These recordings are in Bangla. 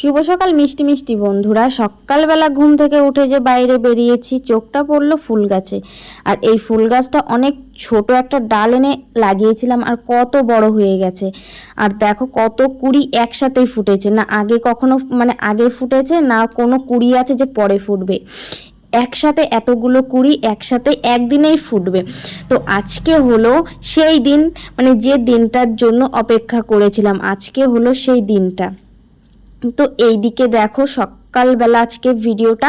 শুভ সকাল মিষ্টি মিষ্টি বন্ধুরা। সকালবেলা ঘুম থেকে উঠে যে বাইরে বেরিয়েছি, চোখটা পড়লো ফুল গাছে। আর এই ফুল গাছটা অনেক ছোট একটা ডাল এনে লাগিয়েছিলাম, আর কত বড় হয়ে গেছে। আর দেখো কত কুড়ি একসাথেই ফুটেছে, না আগে কখনো আগে ফুটেছে, না কোনো কুড়ি আছে যে পরে ফুটবে। একসাথে এতগুলো কুড়ি একসাথে একদিনেই ফুটবে। তো আজকে হলো সেই দিন, যে দিনটার জন্য অপেক্ষা করেছিলাম, আজকে হলো সেই দিনটা। তো এইদিকে দেখো সকালবেলা আজকে ভিডিওটা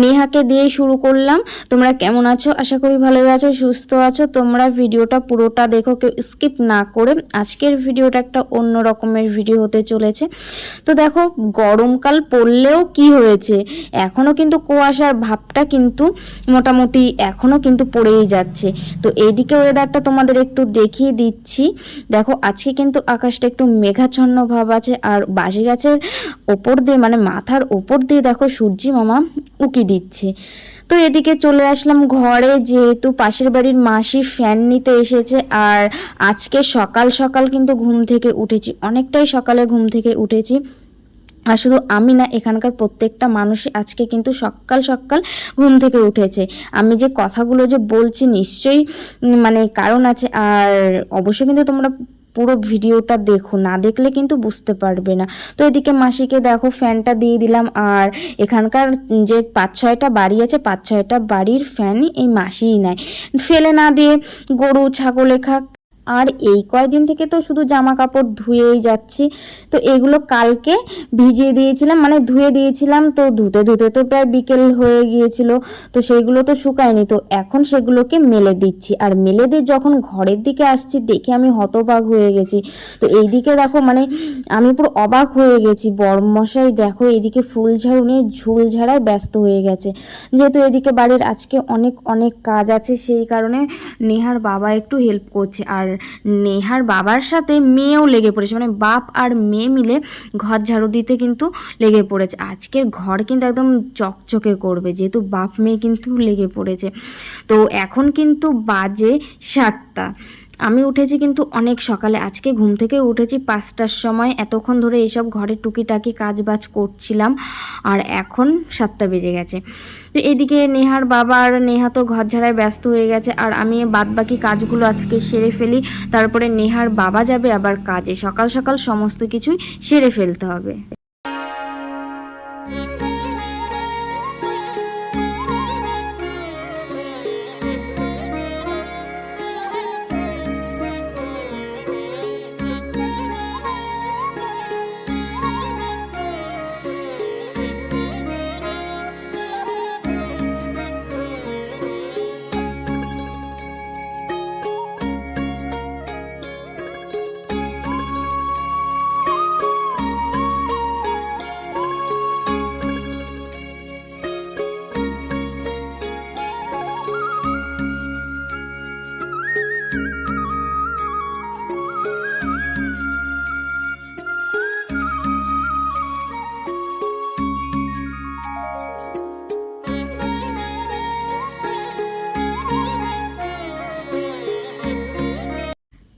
নেহাকে দিয়ে শুরু করলাম। তোমরা কেমন আছো? আশা করি ভালো আছো, সুস্থ আছো। তোমরা ভিডিওটা পুরোটা দেখো, কেউ স্কিপ না করে। আজকের ভিডিওটা একটা অন্য রকমের ভিডিও হতে চলেছে। তো দেখো গরমকাল পড়লেও কি হয়েছে, এখনও কিন্তু কুয়াশার ভাবটা কিন্তু মোটামুটি এখনও কিন্তু পড়েই যাচ্ছে। তো এইদিকে ওয়েদারটা তোমাদের একটু দেখিয়ে দিচ্ছি। দেখো আজকে কিন্তু আকাশটা একটু মেঘাচ্ছন্ন ভাব আছে, আর বাঁশি গাছের ওপর দিয়ে মাথার ওপর দিয়ে দেখো সূর্যি মামা উকি দিচ্ছে। তো এদিকে চলে আসলাম ঘরে, যেহেতু পাশের বাড়ির মাসি ফ্যান নিতে এসেছে। আর আজকে সকাল সকাল কিন্তু ঘুম থেকে উঠেছি, অনেকটাই সকালে ঘুম থেকে উঠেছি। আর শুধু আমি না, এখানকার প্রত্যেকটা মানুষই আজকে কিন্তু সকাল সকাল ঘুম থেকে উঠেছে। আমি যে কথাগুলো যে বলছি নিশ্চয়ই কারণ আছে। আর অবশ্যই কিন্তু তোমরা পুরো ভিডিওটা দেখো, না দেখলে কিন্তু বুঝতে পারবে না। তো এদিকে মাসিকে দেখো ফ্যানটা দিয়ে দিলাম। আর এখানকার যে 5-6টা বাড়ি আছে, 5-6টা বাড়ির ফ্যানই এই মাসিই নেয়, ফেলে না দিয়ে গরু ছাগলে খাক। আর এই কয়দিন থেকে তো শুধু জামা কাপড় ধুয়েই যাচ্ছি। তো এগুলো কালকে ভিজিয়ে দিয়েছিলাম, ধুয়ে দিয়েছিলাম। তো ধুতে ধুতে তো প্রায় বিকেল হয়ে গিয়েছিল, তো সেইগুলো তো শুকায়নি। তো এখন সেগুলোকে মেলে দিচ্ছি। আর মেলে দিয়ে যখন ঘরের দিকে আসছি, দেখে আমি হতবাক হয়ে গেছি। তো এইদিকে দেখো আমি পুরো অবাক হয়ে গেছি। বড়মশাই দেখো এদিকে ফুল ঝাড়ু নিয়ে ঝুল ঝাড়ায় ব্যস্ত হয়ে গেছে। যেহেতু এদিকে বাড়ির আজকে অনেক অনেক কাজ আছে, সেই কারণে নেহার বাবা একটু হেল্প করছে। আর নেহার বাবার সাথে মেয়েও লেগে পড়েছে, বাপ আর মেয়ে মিলে ঘর ঝাড়ু দিতে কিন্তু লেগে পড়েছে। আজকের ঘর কিন্তু একদম চকচকে করবে, যেহেতু বাপ মেয়ে কিন্তু লেগে পড়েছে। তো এখন কিন্তু বাজে 7টা। আমি উঠেছি কিন্তু অনেক সকালে, আজকে ঘুম থেকে উঠেছি 5টার সময়। এতক্ষণ ধরে এইসব ঘরে টুকিটাকি কাজ বাজ করছিলাম, আর এখন 7টা বেজে গেছে। তো এদিকে নেহার বাবা আর নেহা তো ঘর ঝাড়ায় ব্যস্ত হয়ে গেছে, আর আমি বাদ বাকি কাজগুলো আজকে সেরে ফেলি। তারপরে নেহার বাবা যাবে আবার কাজে, সকাল সকাল সমস্ত কিছুই সেরে ফেলতে হবে।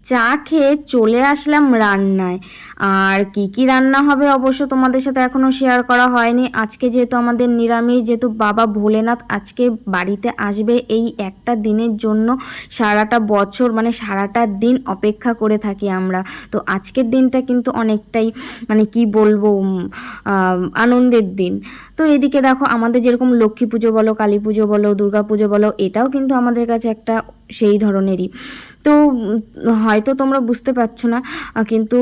চা খেয়ে চলে আসলাম রান্নায়। আর কি কি রান্না হবে অবশ্য তোমাদের সাথে এখনও শেয়ার করা হয়নি। আজকে যেহেতু আমাদের নিরামিষ, যেহেতু বাবা ভোলেনাথ আজকে বাড়িতে আসবে, এই একটা দিনের জন্য সারাটা বছর সারাটা দিন অপেক্ষা করে থাকি আমরা। তো আজকের দিনটা কিন্তু অনেকটাই কি বলবো, আনন্দের দিন। তো এদিকে দেখো আমাদের যেরকম লক্ষ্মী পুজো বলো, কালী পুজো বলো, দুর্গা পুজো বলো, এটাও কিন্তু আমাদের কাছে একটা সেই ধরনেরই। তো হয়তো তোমরা বুঝতে পারছো না, কিন্তু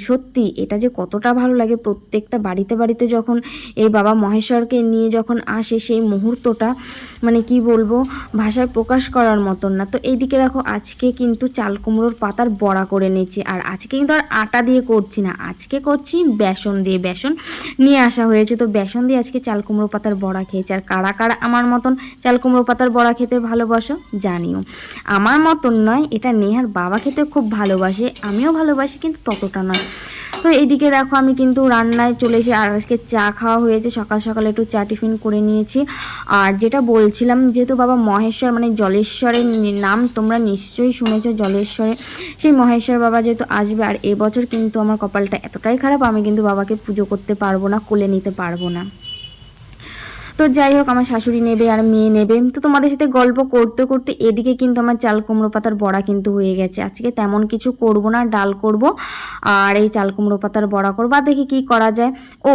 সত্যি এটা যে কতটা ভালো লাগে প্রত্যেকটা বাড়িতে বাড়িতে যখন এই বাবা মহেশ্বরকে নিয়ে যখন আসে, সেই মুহূর্তটা কি বলবো, ভাষায় প্রকাশ করার মতন না। তো এইদিকে দেখো আজকে কিন্তু চাল কুমড়োর পাতার বড়া করে নিচ্ছি। আর আজকে কিন্তু আর আটা দিয়ে করছি না, আজকে করছি বেসন দিয়ে। বেসন নিয়ে আসা হয়েছে, তো বেসন দিয়ে আজকে চাল কুমড়ো পাতার বড়া খেয়েছি। আর কারা কারা আমার মতন চাল কুমড়ো পাতার বড়া খেতে ভালোবাসো জানিও। আমার মতন নয়, এটা নেহার বাবা খেতে খুব ভালোবাসে, আমিও ভালোবাসি, কিন্তু ততটা নয়। তো এইদিকে দেখো আমি কিন্তু রান্নায় চলে এসে আর আজকে চা খাওয়া হয়েছে, সকাল সকাল একটু চা টিফিন করে নিয়েছি। আর যেটা বলছিলাম, যেহেতু বাবা মহেশ্বর মানে জলেশ্বরের নাম তোমরা নিশ্চয়ই শুনেছো, জলেশ্বরে সেই মহেশ্বর বাবা যেহেতু আসবে, আর এবছর কিন্তু আমার কপালটা এতটাই খারাপ, আমি কিন্তু বাবাকে পুজো করতে পারবো না, কোলে নিতে পারবো না। তো যাই হোক, আমার শাশুড়ি নেবে আর মেয়ে নেবে। তো তোমাদের সাথে গল্প করতে করতে এদিকে কিন্তু আমার চাল কুমড়ো পাতার বড়া কিন্তু হয়ে গেছে। আজকে তেমন কিছু করব না, ডাল করব আর এই চাল কুমড়ো পাতার বড়া করবো। আর দেখি কী করা যায়। ও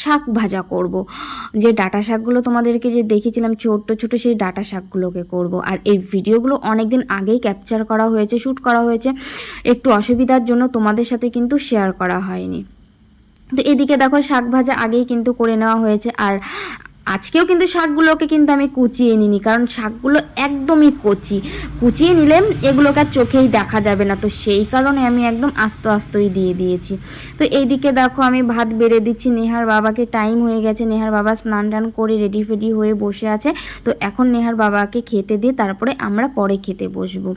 শাক ভাজা করব, যে ডাঁটা শাকগুলো তোমাদেরকে যে দেখেছিলাম ছোট্ট ছোট, সেই ডাঁটা শাকগুলোকে করব। আর এই ভিডিওগুলো অনেক দিন আগেই ক্যাপচার করা হয়েছে, শ্যুট করা হয়েছে, একটু অসুবিধার জন্য তোমাদের সাথে কিন্তু শেয়ার করা হয়নি। তো এদিকে দেখো শাক ভাজা আগেই কিন্তু করে নেওয়া হয়েছে। আর আজকেও কিন্তু শাকগুলোকে কিন্তু আমি কুচিয়ে নিইনি, কারণ শাকগুলো একদমই কুচিয়ে নিলে এগুলোকে আর চোখেই দেখা যাবে না, তো সেই কারণে আমি একদম আস্তই দিয়ে দিয়েছি। তো এইদিকে দেখো আমি ভাত বেড়ে দিচ্ছি, নেহার বাবাকে টাইম হয়ে গেছে, নেহার বাবা স্নান টান করে রেডি ফেডি হয়ে বসে আছে। তো এখন নেহার বাবাকে খেতে দিয়ে তারপরে আমরা পরে খেতে বসবো।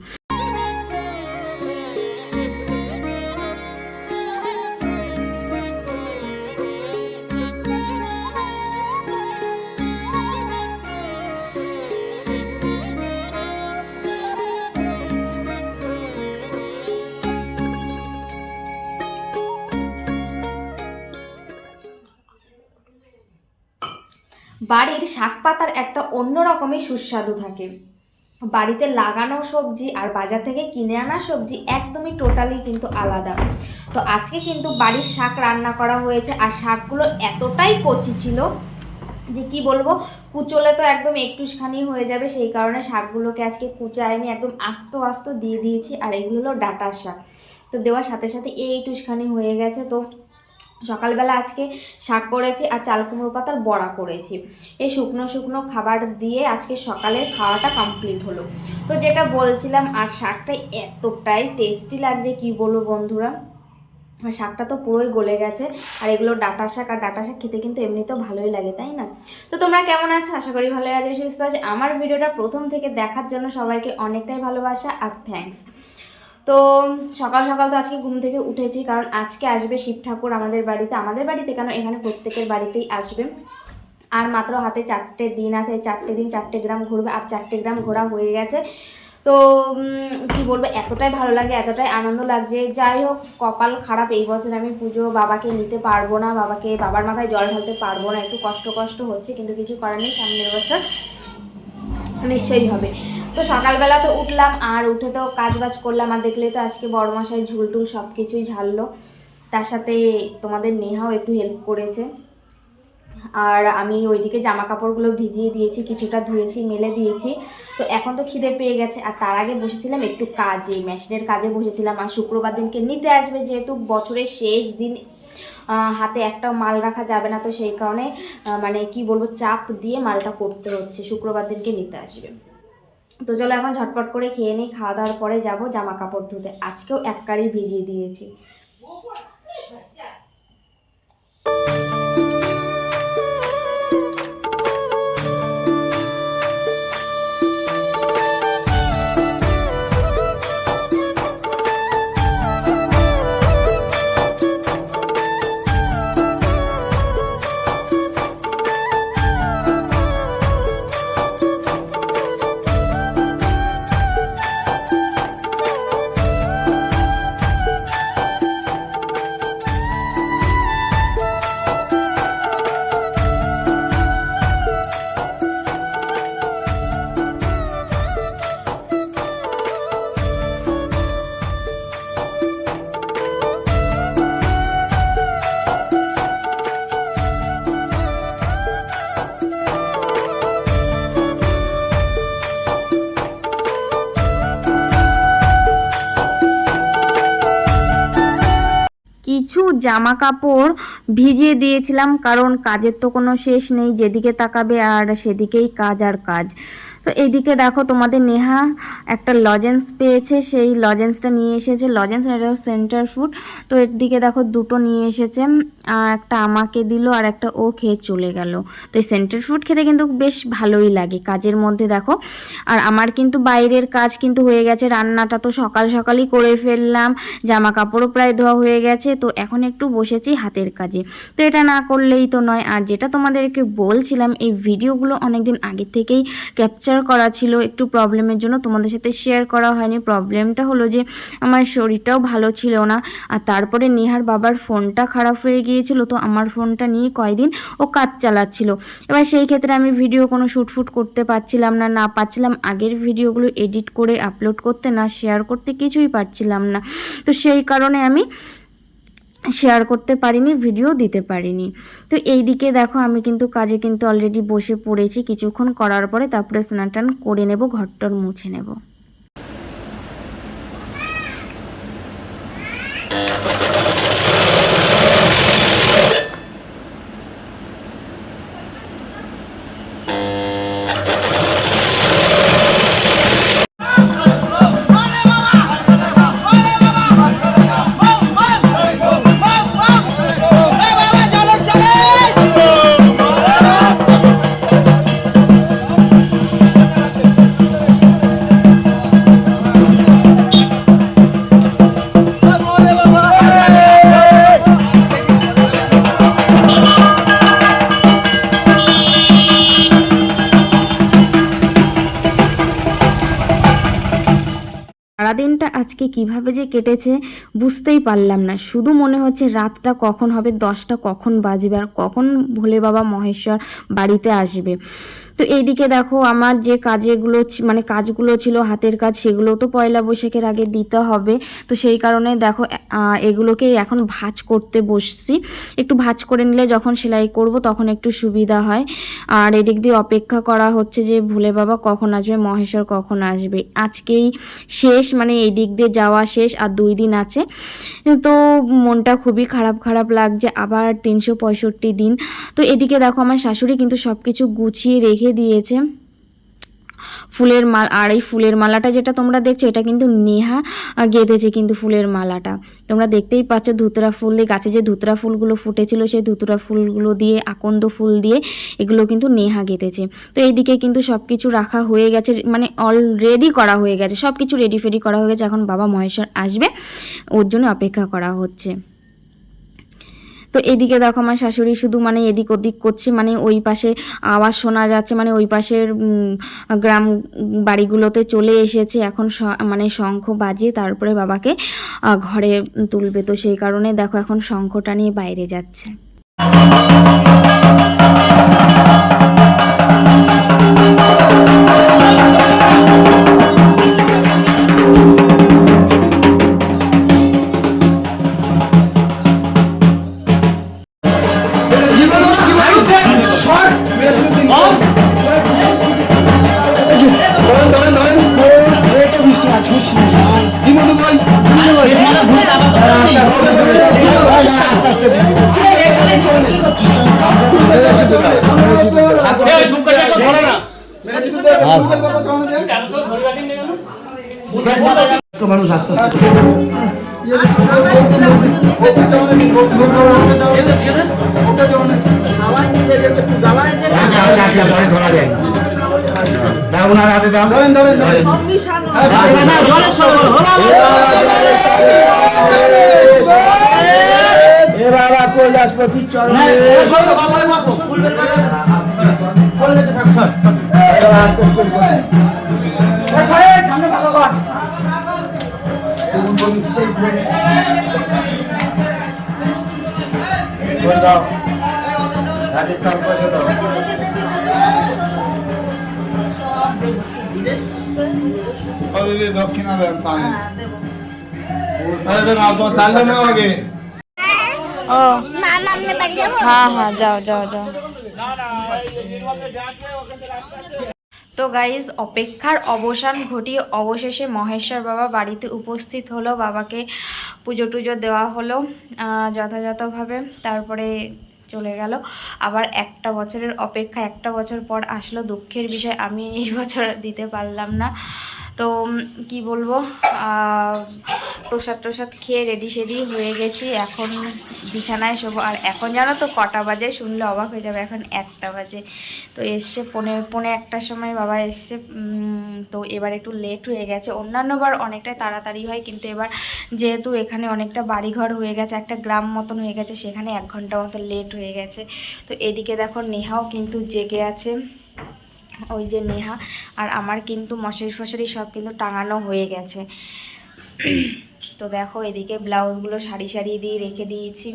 বাড়ির শাক পাতার একটা অন্য রকমই সুস্বাদু থাকে। বাড়িতে লাগানো সবজি আর বাজার থেকে কিনে আনা সবজি একদমই টোটালি কিন্তু আলাদা। তো আজকে কিন্তু বাড়ির শাক রান্না করা হয়েছে, আর শাকগুলো এতটাই কচি ছিল যে কি বলবো, কুচোলে তো একদম একটুখানি হয়ে যাবে, সেই কারণে শাকগুলোকে আজকে কুচায়নি, একদম আস্ত দিয়ে দিয়েছি। আর এগুলো হলো ডাঁটার শাক, তো দেওয়ার সাথে সাথে একটুখানি হয়ে গেছে। তো সকালবেলা আজকে শাক করেছি আর চাল কুমড়ো পাতার বড়া করেছি। এই শুকনো খাবার দিয়ে আজকে সকালের খাওয়াটা কমপ্লিট হলো। তো যেটা বলছিলাম, আর শাকটা এতটাই টেস্টি লাগছে কি বলবো বন্ধুরা, আর শাকটা তো পুরোই গলে গেছে। আর এগুলো ডাঁটা শাক, আর ডাঁটা শাক খেতে কিন্তু এমনিতেও ভালোই লাগে, তাই না? তো তোমরা কেমন আছো? আশা করি ভালো আছো, সুস্থ আছো। আমার ভিডিওটা প্রথম থেকে দেখার জন্য সবাইকে অনেকটাই ভালোবাসা আর থ্যাঙ্কস। তো সকাল সকাল তো আজকে ঘুম থেকে উঠেছি, কারণ আজকে আসবে শিব ঠাকুর আমাদের বাড়িতে কেন, এখানে প্রত্যেকের বাড়িতেই আসবে। আর মাত্র হাতে 4টে দিন আছে, এই 4টে দিন 4টে গ্রাম ঘুরবে, আর 4টে গ্রাম ঘোরা হয়ে গেছে। তো কি বলবো, এতটাই ভালো লাগে, এতটাই আনন্দ লাগছে। যাই হোক, কপাল খারাপ, এই বছর আমি পুজো বাবাকে নিতে পারবো না, বাবার মাথায় জল ঢালতে পারবো না, একটু কষ্ট হচ্ছে, কিন্তু কিছু করার নেই, সামনের বছর নিশ্চয়ই হবে। তো সকালবেলা তো উঠলাম, আর উঠে তো কাজবাজ করলাম, আর দেখলে তো আজকে বড়মশাই ঝুলটুল সব কিছুই ঝাললো, তার সাথে তোমাদের নেহাও একটু হেল্প করেছে। আর আমি ওইদিকে জামা কাপড়গুলো ভিজিয়ে দিয়েছি, কিছুটা ধুয়েছি, মেলে দিয়েছি। তো এখন তো খিদে পেয়ে গেছে, আর তার আগে বসেছিলাম একটু কাজে, মেশিনের কাজে বসেছিলাম। আর শুক্রবার দিনকে নিতে আসবে, যেহেতু বছরের শেষ দিন, হাতে একটাও মাল রাখা যাবে না, তো সেই কারণে মানে কি বলবো, চাপ দিয়ে মালটা করতে হচ্ছে, শুক্রবার দিনকে নিতে আসবে। তো চলো এখন ঝটপট করে খেয়ে নিই, খাওয়া দাওয়ার পরে যাবো জামা কাপড় ধুতে। আজকেও এক কারি ভিজিয়ে দিয়েছি। কিছু জামা কাপড় ভিজিয়ে দিয়েছিলাম, কারণ কাজের তো কোনো শেষ নেই, যেদিকে তাকাবে আর সেদিকেই কাজ আর কাজ। তো এইদিকে দেখো তোমাদের নেহা একটা লজেন্স পেয়েছে, সেই লজেন্সটা নিয়ে এসেছে, লজেন্স এটা সেন্টার ফুড। তো এর দিকে দেখো দুটো নিয়ে এসেছে, একটা আমাকে দিল আর একটা ও খেয়ে চলে গেল। তো এই সেন্টার ফুড খেতে কিন্তু বেশ ভালোই লাগে কাজের মধ্যে দেখো। আর আমার কিন্তু বাইরের কাজ কিন্তু হয়ে গেছে, রান্নাটা তো সকালই করে ফেললাম, জামা কাপড়ও প্রায় ধোয়া হয়ে গেছে, তো এখন একটু বসেছি হাতের কাজে। তো এটা না করলেই তো নয়। আর যেটা তোমাদেরকে বলছিলাম, এই ভিডিওগুলো অনেকদিন আগে থেকেই ক্যাপচার করা ছিল, একটু প্রবলেমের জন্য তোমাদের সাথে শেয়ার করা হয়নি। প্রবলেমটা হলো যে আমার শরীরটাও ভালো ছিল না, আর তারপরে নেহার বাবার ফোনটা খারাপ হয়ে গিয়েছিল। তো আমার ফোনটা নিয়ে কয়দিন ও কাজ চালাচ্ছিল। এবার সেই ক্ষেত্রে আমি ভিডিও কোনো শ্যুট করতে পারছিলাম না পারছিলাম আগের ভিডিওগুলো এডিট করে আপলোড করতে, না শেয়ার করতে, কিছুই পারছিলাম না। তো সেই কারণে আমি শেয়ার করতে পারিনি, ভিডিও দিতে পারিনি। তো এই দিকে দেখো আমি কিন্তু কাজে কিন্তু অলরেডি বসে পড়েছি। কিছুক্ষণ করার পরে তারপরে স্নান টান করে নেব, ঘরটর মুছে নেব। সারাদিনটা আজকে কিভাবে যে কেটেছে বুঝতেই পারলাম না। শুধু মনে হচ্ছে রাতটা কখন হবে, 10টা কখন বাজবে, আর কখন ভোলে বাবা মহেশ্বর বাড়িতে আসবে। তো এইদিকে দেখো আমার যে কাজগুলো ছিল হাতের কাজ, সেগুলো তো পয়লা বৈশাখের আগে দিতে হবে। তো সেই কারণে দেখো এগুলোকে এখন ভাঁজ করতে বসছি। একটু ভাঁজ করে নিলে যখন সেলাই করব তখন একটু সুবিধা হয়। আর এদিক দিয়ে অপেক্ষা করা হচ্ছে যে ভোলে বাবা কখন আসবে, মহেশ্বর কখন আসবে। আজকেই শেষ, এই দিক দিয়ে যাওয়া শেষ, আর 2 দিন আছে। তো মনটা খুবই খারাপ লাগছে, আবার 365 দিন। তো এদিকে দেখো আমার শাশুড়ি কিন্তু সব কিছু গুছিয়ে রেখে দিয়েছে। ফুলের মালা, আর এই ফুলের মালাটা যেটা তোমরা দেখছো এটা কিন্তু নেহা গেঁথেছে। কিন্তু ফুলের মালাটা তোমরা দেখতেই পাচ্ছ, ধুতরা ফুল দিয়ে, গাছে যে ধুতরা ফুলগুলো ফুটেছিল সেই ধুতরা ফুলগুলো দিয়ে, আকন্দ ফুল দিয়ে এগুলো কিন্তু নেহা গেঁথেছে। তো এইদিকে কিন্তু সব কিছু রাখা হয়ে গেছে, অলরেডি করা হয়ে গেছে, সব কিছু রেডি ফেডি করা হয়ে গেছে। এখন বাবা মহেশ্বর আসবে, ওর জন্য অপেক্ষা করা হচ্ছে। তো এদিকে দেখো আমার শাশুড়ি শুধু এদিক ওদিক করছে, ওই পাশে আওয়াজ শোনা যাচ্ছে, ওই পাশের গ্রাম বাড়িগুলোতে চলে এসেছে। এখন শঙ্খ বাজিয়ে তারপরে বাবাকে ঘরে তুলবে। তো সেই কারণে দেখো এখন শঙ্খটা নিয়ে বাইরে যাচ্ছে। মানুষ আস্তে আস্তে ধরা যায় ওনার হাতে বাবা কৈলাসপতি চরণে সামনে দক্ষিণা দেন সামনে চাললে না আগে। ও হ্যাঁ যাও। তো গাইজ অপেক্ষার অবসান ঘটিয়ে অবশেষে মহেশ্বর বাবা বাড়িতে উপস্থিত হলো। বাবাকে পুজো টুজো দেওয়া হলো যথাযথভাবে, তারপরে চলে গেল। আবার 1টা বছরের অপেক্ষা 1টা বছর পর আসলো। দুঃখের বিষয় আমি এই বছর দিতে পারলাম না। তো কি বলবো, প্রসাদ খেয়ে রেডি সেডি হয়ে গেছি, এখন বিছানায় শোবো। আর এখন জানো তো কটা বাজে, শুনলে অবাক হয়ে যাবে, এখন 1টা বাজে। তো এসছে পৌনে 1টার সময় বাবা এসছে। তো এবার একটু লেট হয়ে গেছে, অন্যান্যবার অনেকটাই তাড়াতাড়ি হয়, কিন্তু এবার যেহেতু এখানে অনেকটা বাড়িঘর হয়ে গেছে, একটা গ্রাম মতন হয়ে গেছে, সেখানে 1 ঘন্টা মতো লেট হয়ে গেছে। তো এদিকে দেখো নেহাও কিন্তু জেগে আছে, ওই যে নেহা। আর আমার কিন্তু মশারি ফশারি সব কিন্তু টাঙানো হয়ে গেছে। তো দেখো এদিকে ব্লাউজগুলো সারি সারি দিয়ে রেখে দিয়েছি।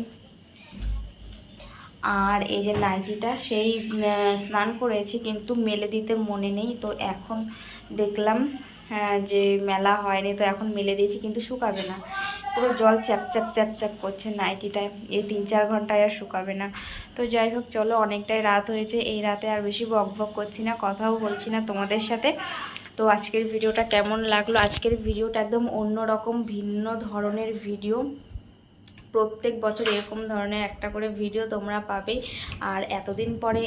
আর এই যে নাইটিটা সেই স্নান করেছি কিন্তু মেলে দিতে মনে নেই, তো এখন দেখলাম যে মেলা হয়নি, তো এখন মেলে দিয়েছি, কিন্তু শুকাবে না, পুরো জল চ্যাপ করছে নাইটিটায়, এই 3-4 ঘন্টায় আর শুকাবে না। তো যাই হোক চলো, অনেকটাই রাত হয়েছে, এই রাতে আর বেশি বক করছি না, কথাও বলছি না তোমাদের সাথে। তো আজকের ভিডিওটা কেমন লাগলো, আজকের ভিডিওটা একদম অন্যরকম ভিন্ন ধরনের ভিডিও। প্রত্যেক বছর এরকম ধরনের একটা করে ভিডিও তোমরা পাবে। আর এতদিন পরে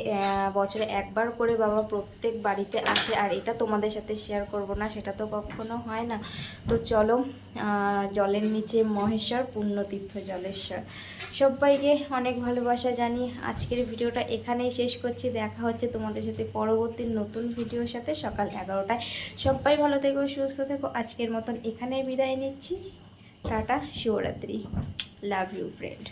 বছরে একবার করে বাবা প্রত্যেক বাড়িতে আসে, আর এটা তোমাদের সাথে শেয়ার করব না, সেটা তো কখনো হয় না। তো চলো, জলের নিচে মহেশ্বর, পুণ্যতীর্থ জলেশ্বর, সবাইকে অনেক ভালোবাসা জানি। আজকের ভিডিওটা এখানেই শেষ করছি, দেখা হচ্ছে তোমাদের সাথে পরবর্তী নতুন ভিডিওর সাথে সকাল 11টায়। সবাই ভালো থেকো, সুস্থ থেকো, আজকের মতন এখানেই বিদায় নিচ্ছি। টাটা, শুভরাত্রি, লাভ ইউ ফ্রেন্ড।